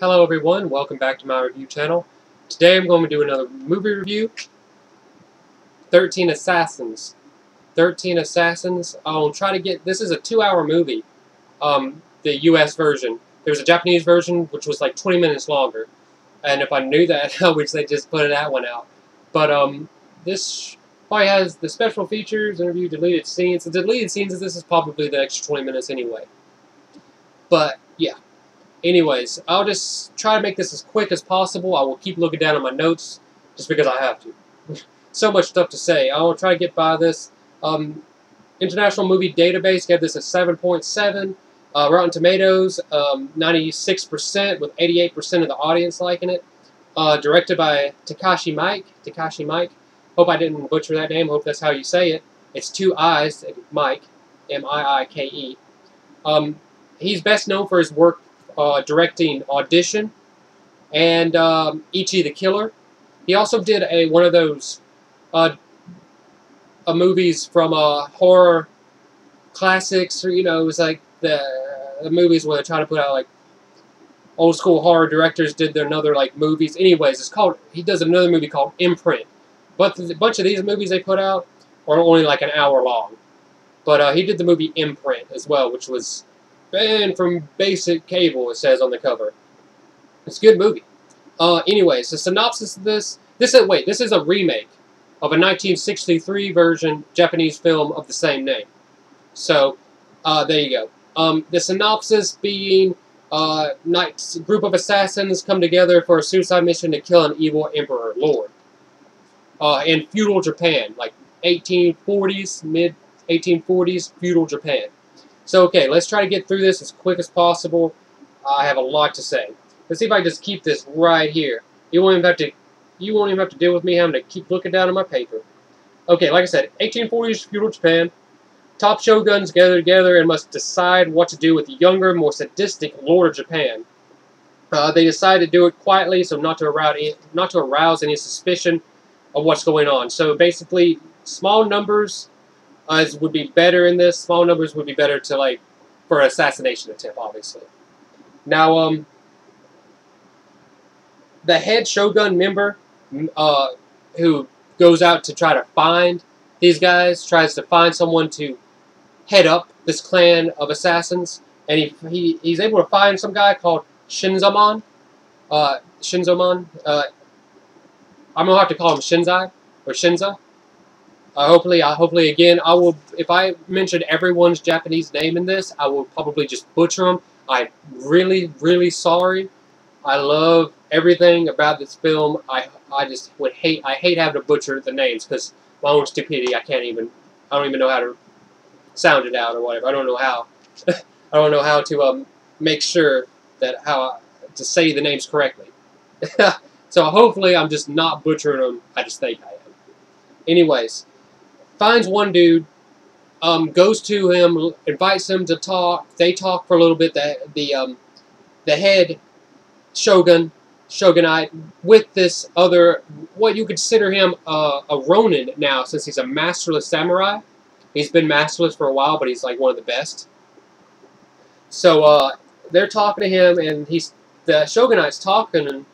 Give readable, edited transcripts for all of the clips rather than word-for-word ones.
Hello everyone, welcome back to my review channel. Today I'm going to do another movie review, 13 Assassins. 13 Assassins, I'll try to get, this is a 2-hour movie, the US version. There's a Japanese version which was like 20 minutes longer, and if I knew that, I wish they just put that one out. But this probably has the special features, interview, deleted scenes. The deleted scenes of this is probably the extra 20 minutes anyway. But, yeah. Anyways, I'll just try to make this as quick as possible. I will keep looking down at my notes, just because I have to. So much stuff to say. I will try to get by this. International Movie Database gave this a 7.7. Rotten Tomatoes, 96%, with 88% of the audience liking it. Directed by Takashi Miike. Takashi Miike. Hope I didn't butcher that name. Hope that's how you say it. It's 2 I's, Mike. M-I-I-K-E. He's best known for his work directing Audition and Ichi the Killer. He also did one of those movies from horror classics, or it was like the movies where they're trying to put out like old school horror directors did their another like movies. Anyways, he does another movie called Imprint. But a bunch of these movies they put out are only like an hour long. But he did the movie Imprint as well, which was banned from basic cable, it says on the cover. It's a good movie. Anyways, the synopsis of this is a remake of a 1963 version Japanese film of the same name. So, there you go. The synopsis being, a group of assassins come together for a suicide mission to kill an evil emperor, lord. In feudal Japan, like 1840s, mid-1840s, feudal Japan. So, okay, let's try to get through this as quick as possible. I have a lot to say. Let's see if I can just keep this right here. You won't even have to deal with me having to keep looking down at my paper. Okay, like I said, 1840s feudal Japan. Top shoguns gather together and must decide what to do with the younger, more sadistic lord of Japan. They decide to do it quietly, so not to arouse any suspicion of what's going on. So basically, small numbers would be better in this. Small numbers would be better to for an assassination attempt, obviously. Now, the head shogun member, who goes out to try to find these guys, tries to find someone to head up this clan of assassins, and he's able to find some guy called Shinzaman. Shinzaman. I'm gonna have to call him Shinzai or Shinza. Hopefully, again, I will. If I mention everyone's Japanese name in this, I will probably just butcher them. I'm really, really sorry. I love everything about this film. I hate having to butcher the names because my own stupidity. I don't even know how to sound it out or whatever. I don't know how. I don't know how to make sure to say the names correctly. So hopefully, I'm just not butchering them. I just think I am. Anyways. Finds one dude, goes to him, invites him to talk. They talk for a little bit. The head shogunate, with this other, what you consider him a ronin now, since he's a masterless samurai. He's been masterless for a while, but he's like one of the best. So they're talking to him, and the shogunate's talking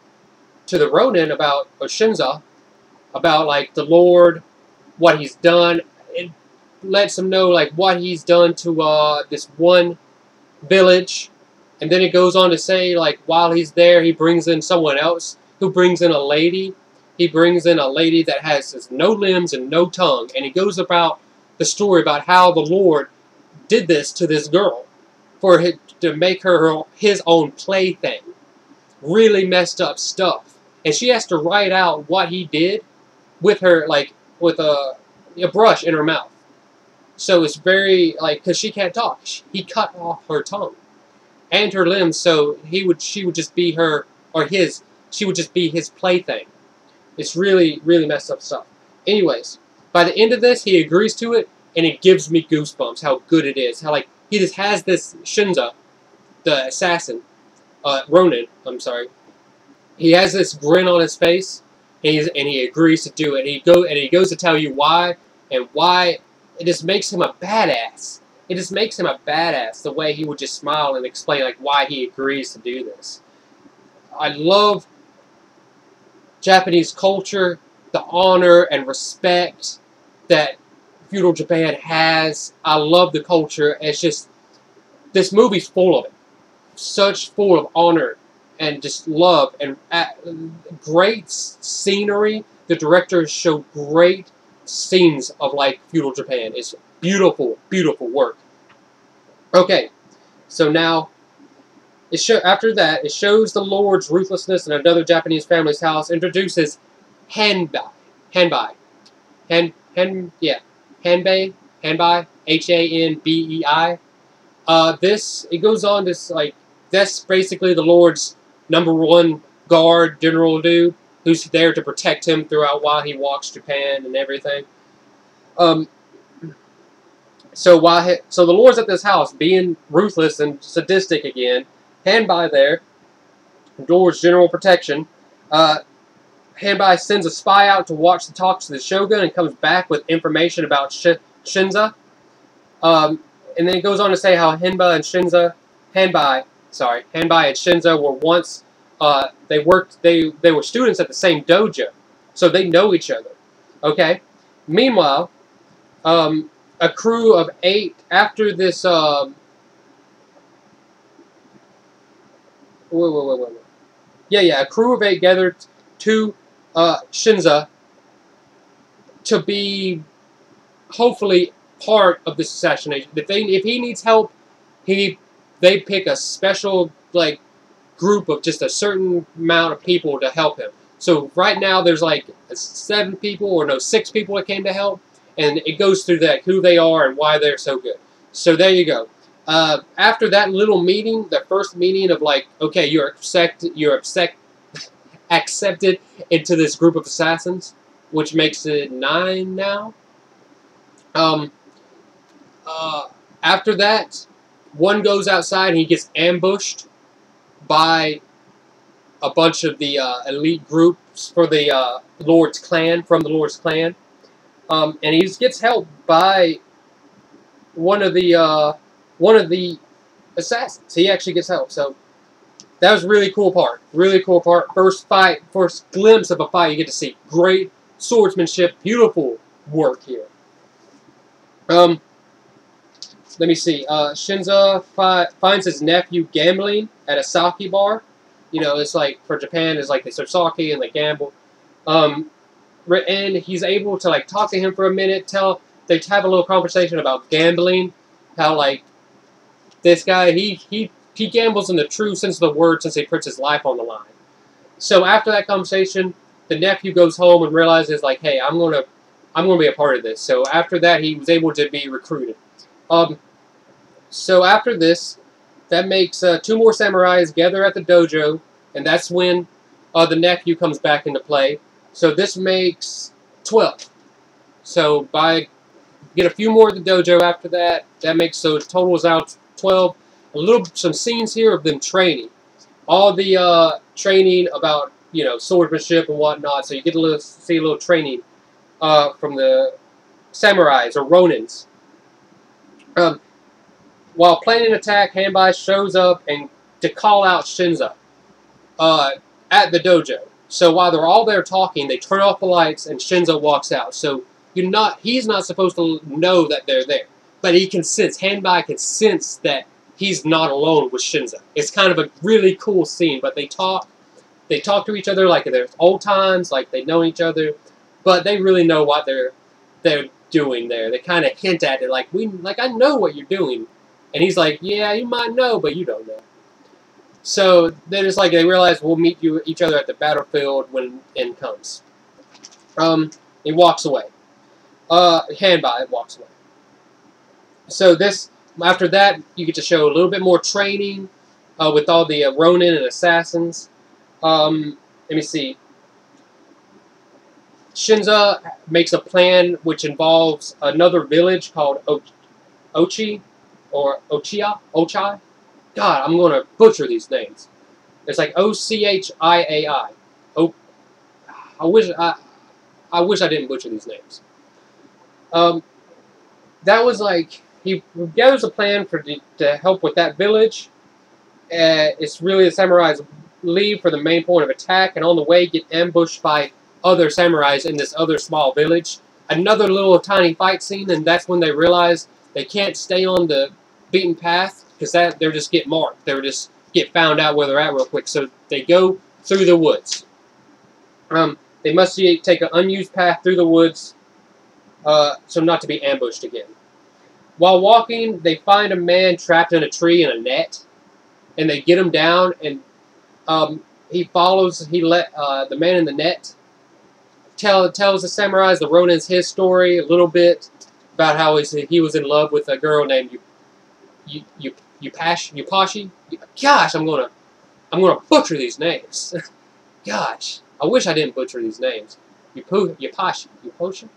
to the ronin about Shinza, about like the lord. What he's done. It lets him know what he's done to this one village, and then it goes on to say while he's there, he brings in someone else who brings in a lady. He brings in a lady that has no limbs and no tongue, and he goes about the story about how the Lord did this to this girl to make her his own plaything. Really messed up stuff, and she has to write out what he did with her with a brush in her mouth. So it's very, because she can't talk. He cut off her tongue and her limbs, so she would just be she would just be his plaything. It's really, really messed up stuff. Anyways, by the end of this, he agrees to it, and it gives me goosebumps how good it is. How, he just has this Shinza, the assassin, Ronin, I'm sorry. He has this grin on his face, and he agrees to do it. And he goes to tell you why, and why it just makes him a badass. It just makes him a badass, the way he would just smile and explain why he agrees to do this. I love Japanese culture, the honor and respect that feudal Japan has. I love the culture. It's just, this movie's full of it. Such full of honor and just love and great scenery. The directors show great scenes of like feudal Japan. It's beautiful, beautiful work. Okay, so now after that it shows the Lord's ruthlessness in another Japanese family's house. Introduces Hanbei, Hanbei, Hanbei, Hanbei, it goes on to like, that's basically the Lord's #1 guard, general dude, who's there to protect him throughout while he walks Japan and everything. So the Lord's at this house, being ruthless and sadistic again. Hanbei there, Lord's general protection. Hanbei sends a spy out to watch the talks to the Shogun and comes back with information about Shinza. And then it goes on to say how Hanbei and Shinza were once, they were students at the same dojo, so they know each other. Okay. Meanwhile, a crew of 8 after this. A crew of 8 gathered to Shinza to be hopefully part of this assassination. If he needs help, they pick a special like group of just a certain amount of people to help him. So right now there's like 6 people that came to help, and it goes through that who they are and why they're so good. So there you go. After that little meeting, the first meeting of like, okay, you're accepted into this group of assassins, which makes it 9 now. After that, one goes outside and he gets ambushed by a bunch of the elite groups for the Lord's clan, from the Lord's clan. And he gets helped by one of the assassins. He actually gets help. So that was a really cool part. Really cool part. First glimpse of a fight you get to see. Great swordsmanship. Beautiful work here. Let me see. Shinza finds his nephew gambling at a sake bar. You know, it's like, for Japan, it's like they serve sake and they gamble. And he's able to like talk to him for a minute. They have a little conversation about gambling. How like this guy, he gambles in the true sense of the word, since he puts his life on the line. So after that conversation, the nephew goes home and realizes like, hey, I'm gonna be a part of this. So after that, he was able to be recruited. So after this, that makes 2 more samurais gather at the dojo, and that's when the nephew comes back into play. So this makes 12. So get a few more at the dojo after that. That makes, so it totals out 12. Some scenes here of them training. All the training about, you know, swordsmanship and whatnot. So you get to see a little training from the samurais or ronins. While planning an attack, Hanbei shows up to call out Shinza at the dojo. So while they're all there talking, they turn off the lights and Shinza walks out. So he's not supposed to know that they're there, but he can sense. Hanbei can sense that he's not alone with Shinza. It's kind of a really cool scene. But they talk to each other like they're old times, like they know each other, but they really know what they're doing there. They kind of hint at it, like I know what you're doing. And he's like, yeah, you might know, but you don't know. So then it's like they realize we'll meet each other at the battlefield when end comes. He walks away. Hanbei walks away. So after that, you get to show a little bit more training with all the Ronin and assassins. Let me see. Shinza makes a plan which involves another village called Ochi. Or Ochai. God, I'm going to butcher these names. It's like Ochiai. I wish I didn't butcher these names. That was like, he gathers a plan to help with that village. It's really the samurais leave for the main point of attack, and on the way get ambushed by other samurais in this other small village. Another little tiny fight scene, and that's when they realize they can't stay on the beaten path because they'll just get marked. They'll just get found out where they're at real quick. So they go through the woods. They must take an unused path through the woods so not to be ambushed again. While walking, they find a man trapped in a tree in a net, and they get him down, and he let the man in the net tells the samurais, the Ronins, his story a little bit about how he was in love with a girl named Yupashi. Gosh, I'm gonna butcher these names. Gosh, I wish I didn't butcher these names. Yupashi, Upashi.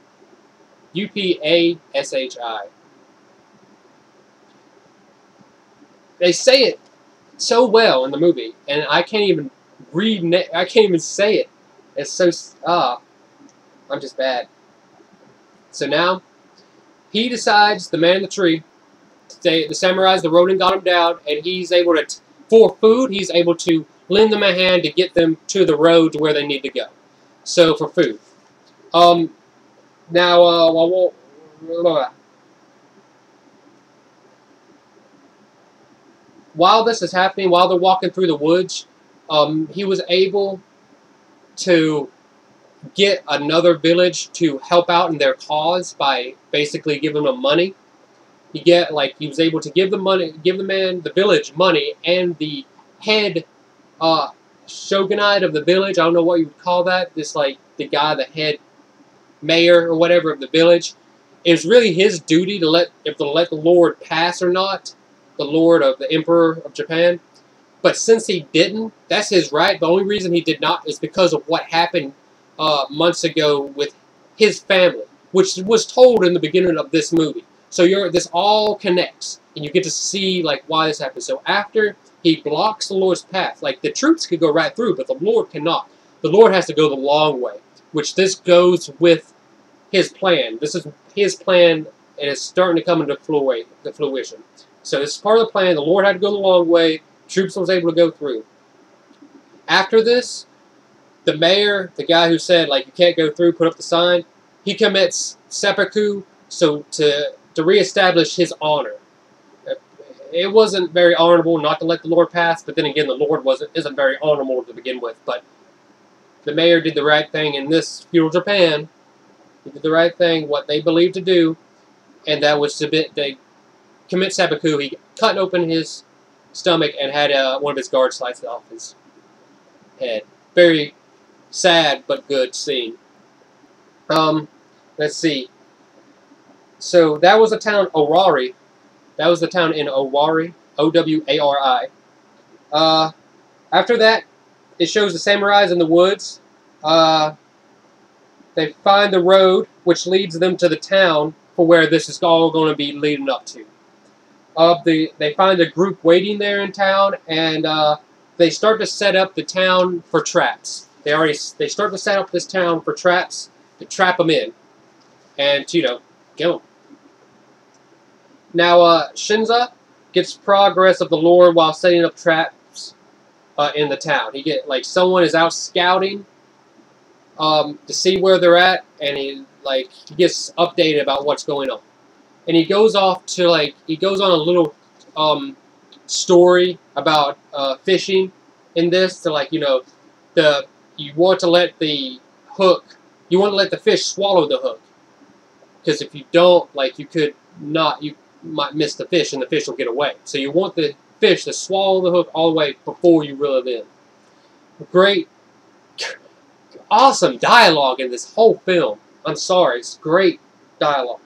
They say it so well in the movie, and I can't even I can't even say it. It's so I'm just bad. So now he decides, the man in the tree, the samurais, the Ronin got him down, and he's able to, for food, he's able to lend them a hand to get them to the road to where they need to go. So for food. Now, while this is happening, while they're walking through the woods, he was able to get another village to help out in their cause by basically giving them money. He was able to give the village money, and the head shogunate of the village, I don't know what you would call that, this like the guy, the head mayor or whatever of the village, it's really his duty to let the Lord pass or not, the Lord of the Emperor of Japan. But since he didn't, that's his right. The only reason he did not is because of what happened months ago with his family, which was told in the beginning of this movie. So this all connects, and you get to see like why this happened. So after he blocks the Lord's path, like the troops could go right through, but the Lord cannot. The Lord has to go the long way, which this goes with his plan. This is his plan, and it's starting to come into fruition. So this is part of the plan. The Lord had to go the long way. Troops was able to go through. After this, the mayor, the guy who said like you can't go through, put up the sign, he commits seppuku, so to reestablish his honor. It wasn't very honorable not to let the Lord pass, but then again, the Lord isn't very honorable to begin with. But the mayor did the right thing in this feudal Japan. He did the right thing, what they believed to do, and that was they commit seppuku. He cut open his stomach and had one of his guards slice off his head. Very sad but good scene. Let's see. So that was the town Owari. That was the town in Owari, Owari. After that, it shows the samurais in the woods. They find the road which leads them to the town for where this is all going to be leading up to. They find a group waiting there in town, and they start to set up the town for traps. They start to set up this town for traps to trap them in, and to, kill them. Now Shinza gets progress of the Lord while setting up traps in the town. Someone is out scouting to see where they're at, and he gets updated about what's going on. And he goes off to he goes on a little story about fishing in this to you want to let the fish swallow the hook, because if you don't, you might miss the fish and the fish will get away. So you want the fish to swallow the hook all the way before you reel it in. Great, awesome dialogue in this whole film. I'm sorry, it's great dialogue.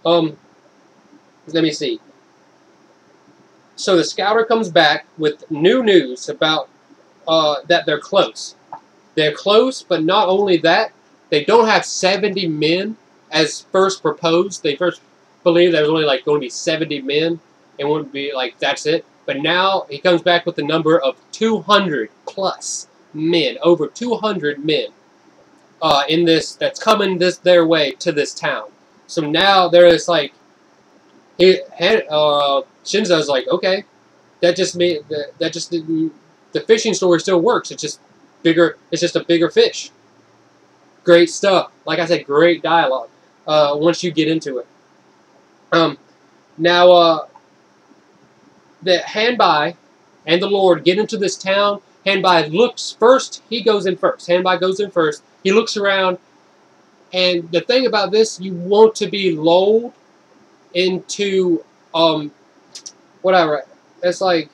Let me see. So the scouter comes back with new news about that they're close. They're close, but not only that, they don't have 70 men as first proposed. They first believed there was only going to be 70 men. It wouldn't be that's it. But now he comes back with the number of 200 plus men, over 200 men that's coming their way to this town. So now there is Shinzo's okay, that just the fishing story still works. It's just bigger. It's just a bigger fish. Great stuff. Like I said, great dialogue. Once you get into it. Now, the Hanbai and the Lord get into this town. Hanbai looks first. He goes in first. Hanbai goes in first. He looks around. And the thing about this, you want to be lulled into, what I write. It's like,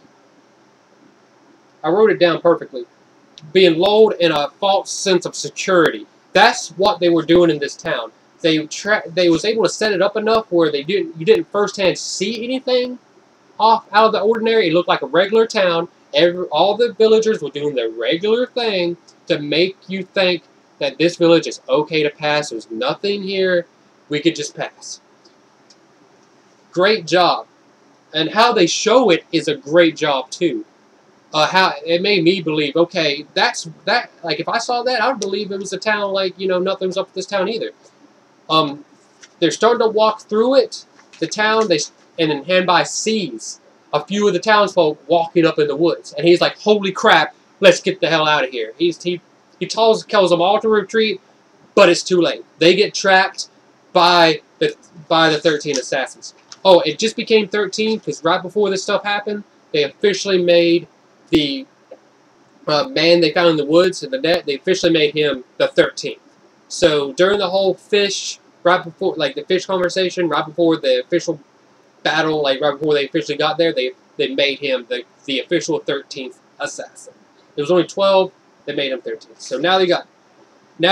I wrote it down perfectly. Being lulled in a false sense of security. That's what they were doing in this town. They was able to set it up enough where you didn't firsthand see anything out of the ordinary. It looked like a regular town. All the villagers were doing their regular thing to make you think that this village is okay to pass. There's nothing here. We could just pass. Great job. And how they show it is a great job too. How it made me believe, okay, like if I saw that, I would believe it was a town like, nothing was up with this town either. They're starting to walk through it, the town, and then Hanbai sees a few of the townsfolk walking up in the woods. And he's like, holy crap, let's get the hell out of here. He tells them all to retreat, but it's too late. They get trapped by the 13 assassins. Oh, it just became 13 because right before this stuff happened, they officially made the man they found in the woods in the net, they officially made him the 13th. So during the whole fish, right before, like the fish conversation, right before the official battle, like right before they officially got there, they made him the official 13th assassin. There was only 12, they made him 13th. So now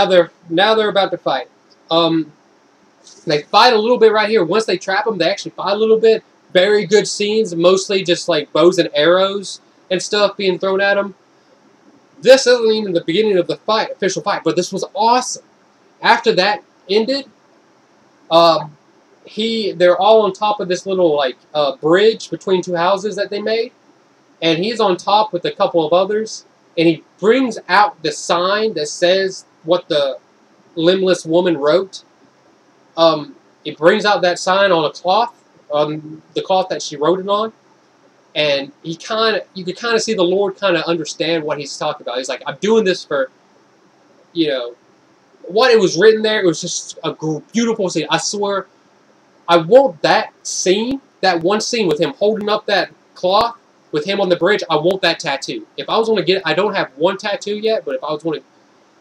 they're about to fight. They fight a little bit right here. Once they trap them, they actually fight a little bit. Very good scenes, mostly just like bows and arrows and stuff being thrown at them. This isn't even the beginning of the fight, official fight, but this was awesome. After that ended, they're all on top of this little like bridge between two houses that they made, and he's on top with a couple of others, and he brings out the sign that says what the limbless woman wrote. He brings out that sign on a cloth, on the cloth that she wrote it on, and you could kind of see the Lord kind of understand what he's talking about. He's like, I'm doing this for, what it was written there. It was just a beautiful scene. I swear, I want that scene, that one scene with him holding up that cloth, with him on the bridge. I want that tattoo. If I was going to get it, I don't have one tattoo yet, but if I was going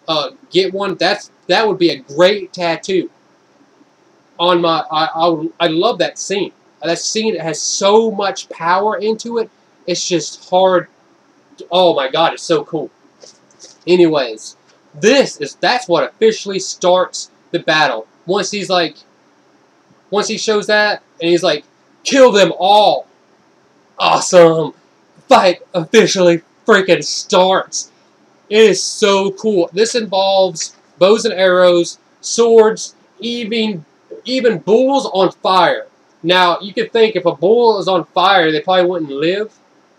to get one, that would be a great tattoo. On my, I love that scene. That scene has so much power into it. It's just hard. Oh my God, it's so cool. Anyways, that's what officially starts the battle. Once he shows that, and he's like, kill them all. Awesome. Fight officially freaking starts. It is so cool. This involves bows and arrows, swords, even bulls on fire. Now, you could think if a bull is on fire, they probably wouldn't live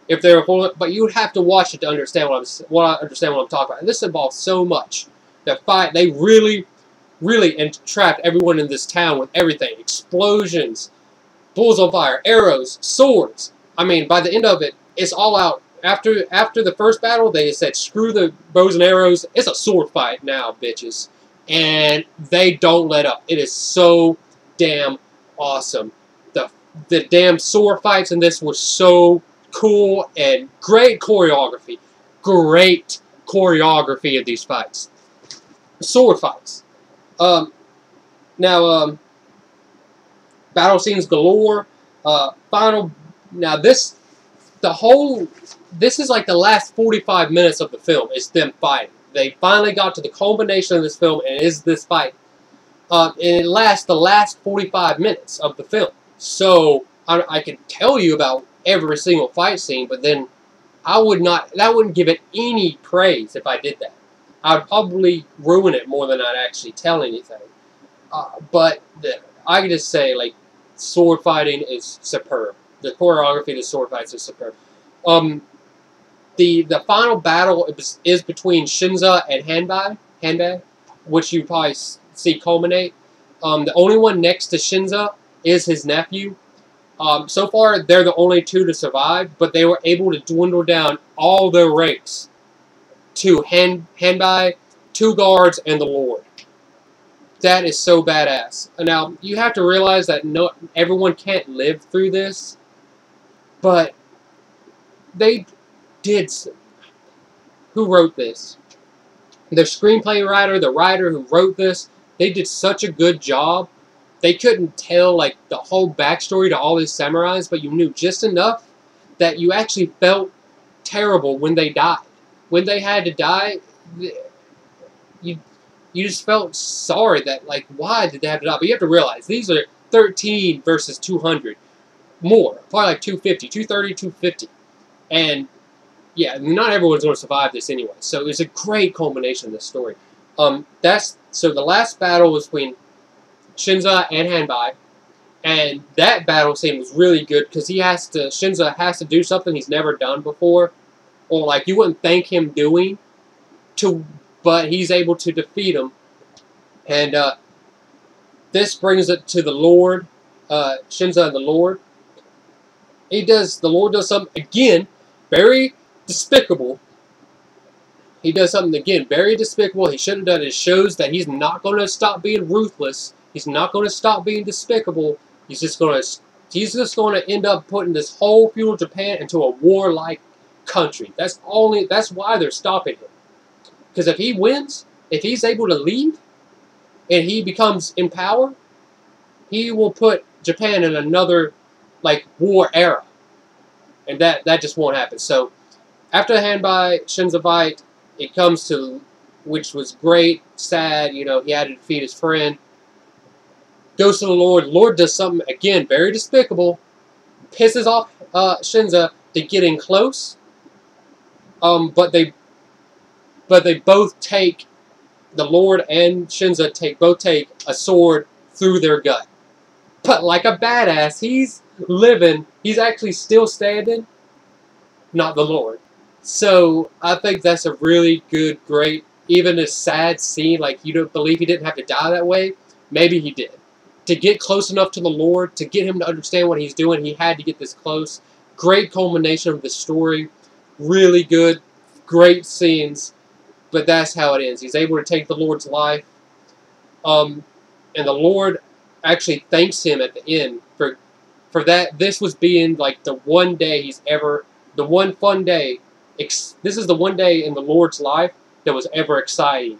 if they were full, but you would have to watch it to understand what I'm talking about. And this involves so much. The fight, they really entrapped everyone in this town with everything. Explosions, bulls on fire, arrows, swords. I mean, by the end of it, it's all out. After the first battle, they said, screw the bows and arrows. It's a sword fight now, bitches. And they don't let up. It is so damn awesome. The damn sword fights in this were so cool and great choreography. Great choreography of these fights. Sword fights. Now, battle scenes galore. Now this is like the last 45 minutes of the film. It's them fighting. They finally got to the culmination of this film, and it is this fight. And it lasts the last 45 minutes of the film. So, I can tell you about every single fight scene, but then that wouldn't give it any praise if I did that. I would probably ruin it more than I'd actually tell anything. But I can just say, like, sword fighting is superb. The choreography of the sword fights is superb. The final battle is between Shinza and Hanbai, which you probably see culminate. The only one next to Shinza is his nephew. So far, they're the only two to survive, but they were able to dwindle down all their ranks to Hanbai, 2 guards, and the Lord. That is so badass. Now, you have to realize that everyone can't live through this, but they did. Who wrote this? The screenplay writer, the writer who wrote this, they did such a good job. They couldn't tell like the whole backstory to all these samurais, but you knew just enough that you actually felt terrible when they died. When they had to die, you just felt sorry that, like, why did they have to die? But you have to realize, these are 13 versus 200. More. Probably like 250, 230, 250. And, yeah, not everyone's going to survive this anyway. So it's a great culmination of this story. So the last battle was between Shinza and Hanbai. And that battle scene was really good because Shinza has to do something he's never done before. Or, like, you wouldn't think him doing. But he's able to defeat him. And this brings it to the Lord, Shinza and the Lord. The Lord does something, again, very despicable. He does something, again, very despicable. He shouldn't have done it. It shows that he's not going to stop being ruthless. He's not going to stop being despicable. He's just going to end up putting this whole feudal Japan into a warlike country. That's why they're stopping him. Because if he wins, if he's able to leave, and he becomes in power, he will put Japan in another, like, war era. And that just won't happen. So, after the Hanbai Shinza fight, it comes to, which was great, sad, you know, he had to defeat his friend. Goes to the Lord. Lord does something, again, very despicable. Pisses off Shinza to getting close. But they both take, the Lord and Shinza both take a sword through their gut. But like a badass, he's living, he's actually still standing, not the Lord. So I think that's a really good, great, even a sad scene, like you don't believe he didn't have to die that way, maybe he did. To get close enough to the Lord, to get him to understand what he's doing, he had to get this close. Great culmination of the story, really good, great scenes. But that's how it ends. He's able to take the Lord's life. And the Lord actually thanks him at the end for that. This was being like the one day the one fun day. This is the one day in the Lord's life that was ever exciting.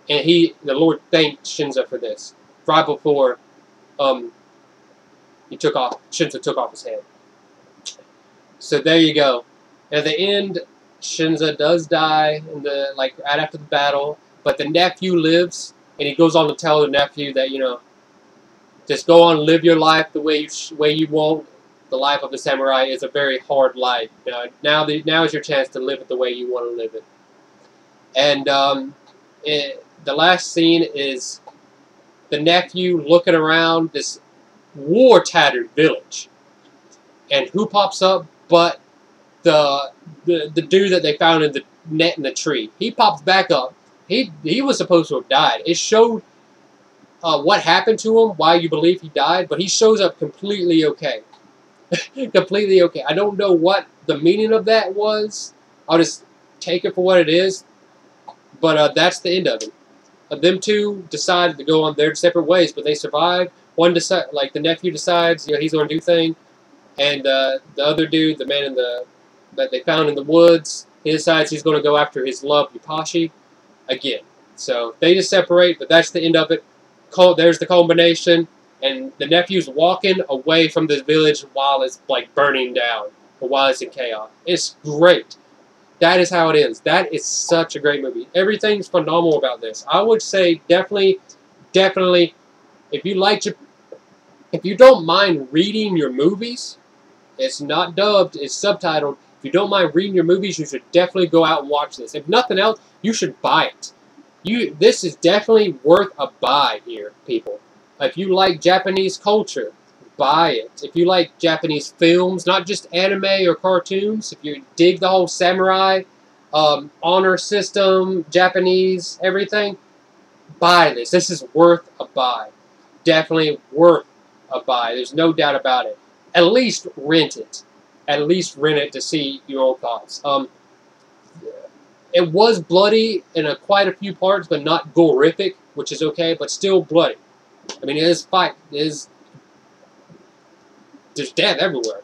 And the Lord thanked Shinza for this. Right before Shinza took off his head. So there you go. At the end, Shinza does die right after the battle, but the nephew lives, and he goes on to tell the nephew that, you know, just go on, live your life the way you want. The life of a samurai is a very hard life. Now is your chance to live it the way you want to live it. And the last scene is the nephew looking around this war-tattered village, and who pops up but the dude that they found in the net in the tree. He pops back up. He was supposed to have died. It showed what happened to him, why you believe he died, but he shows up completely okay. Completely okay. I don't know what the meaning of that was. I'll just take it for what it is. But that's the end of it. Them two decided to go on their separate ways, but they survived. The nephew decides, you know, he's going to do thing, and the other dude, the man that they found in the woods, he decides he's going to go after his love, Yupashi, again. So they just separate, but that's the end of it. There's the culmination, and the nephew's walking away from this village while it's like burning down, or while it's in chaos. It's great. That is how it ends. That is such a great movie. Everything's phenomenal about this. I would say definitely, if you don't mind reading your movies, it's not dubbed, it's subtitled. If you don't mind reading your movies, you should definitely go out and watch this. If nothing else, you should buy it. This is definitely worth a buy here, people. If you like Japanese culture, buy it. If you like Japanese films, not just anime or cartoons, if you dig the whole samurai, honor system, Japanese, everything, buy this. This is worth a buy. Definitely worth a buy. There's no doubt about it. at least rent it. At least rent it to see your own thoughts. It was bloody in quite a few parts, but not gorific, which is okay, but still bloody. I mean, it is fight. There's death everywhere.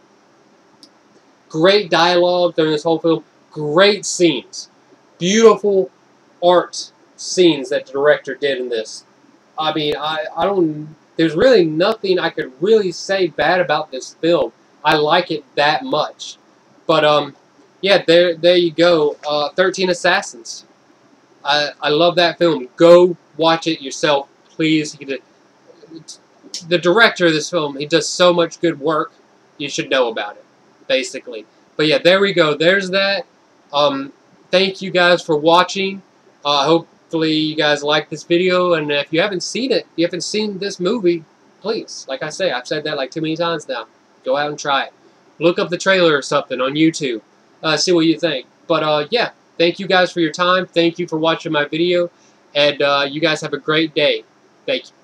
Great dialogue during this whole film. Great scenes. Beautiful art scenes that the director did in this. I mean, I don't... There's really nothing I could really say bad about this film. I like it that much. But, yeah, there you go. 13 Assassins. I love that film. Go watch it yourself, please. The director of this film, he does so much good work. You should know about it, basically. But yeah, there we go. There's that. Thank you guys for watching. Hopefully you guys like this video. And if you haven't seen it, you haven't seen this movie, please, like I say, I've said that like too many times now. Go out and try it. Look up the trailer or something on YouTube. See what you think. But yeah, thank you guys for your time. Thank you for watching my video. And you guys have a great day. Thank you.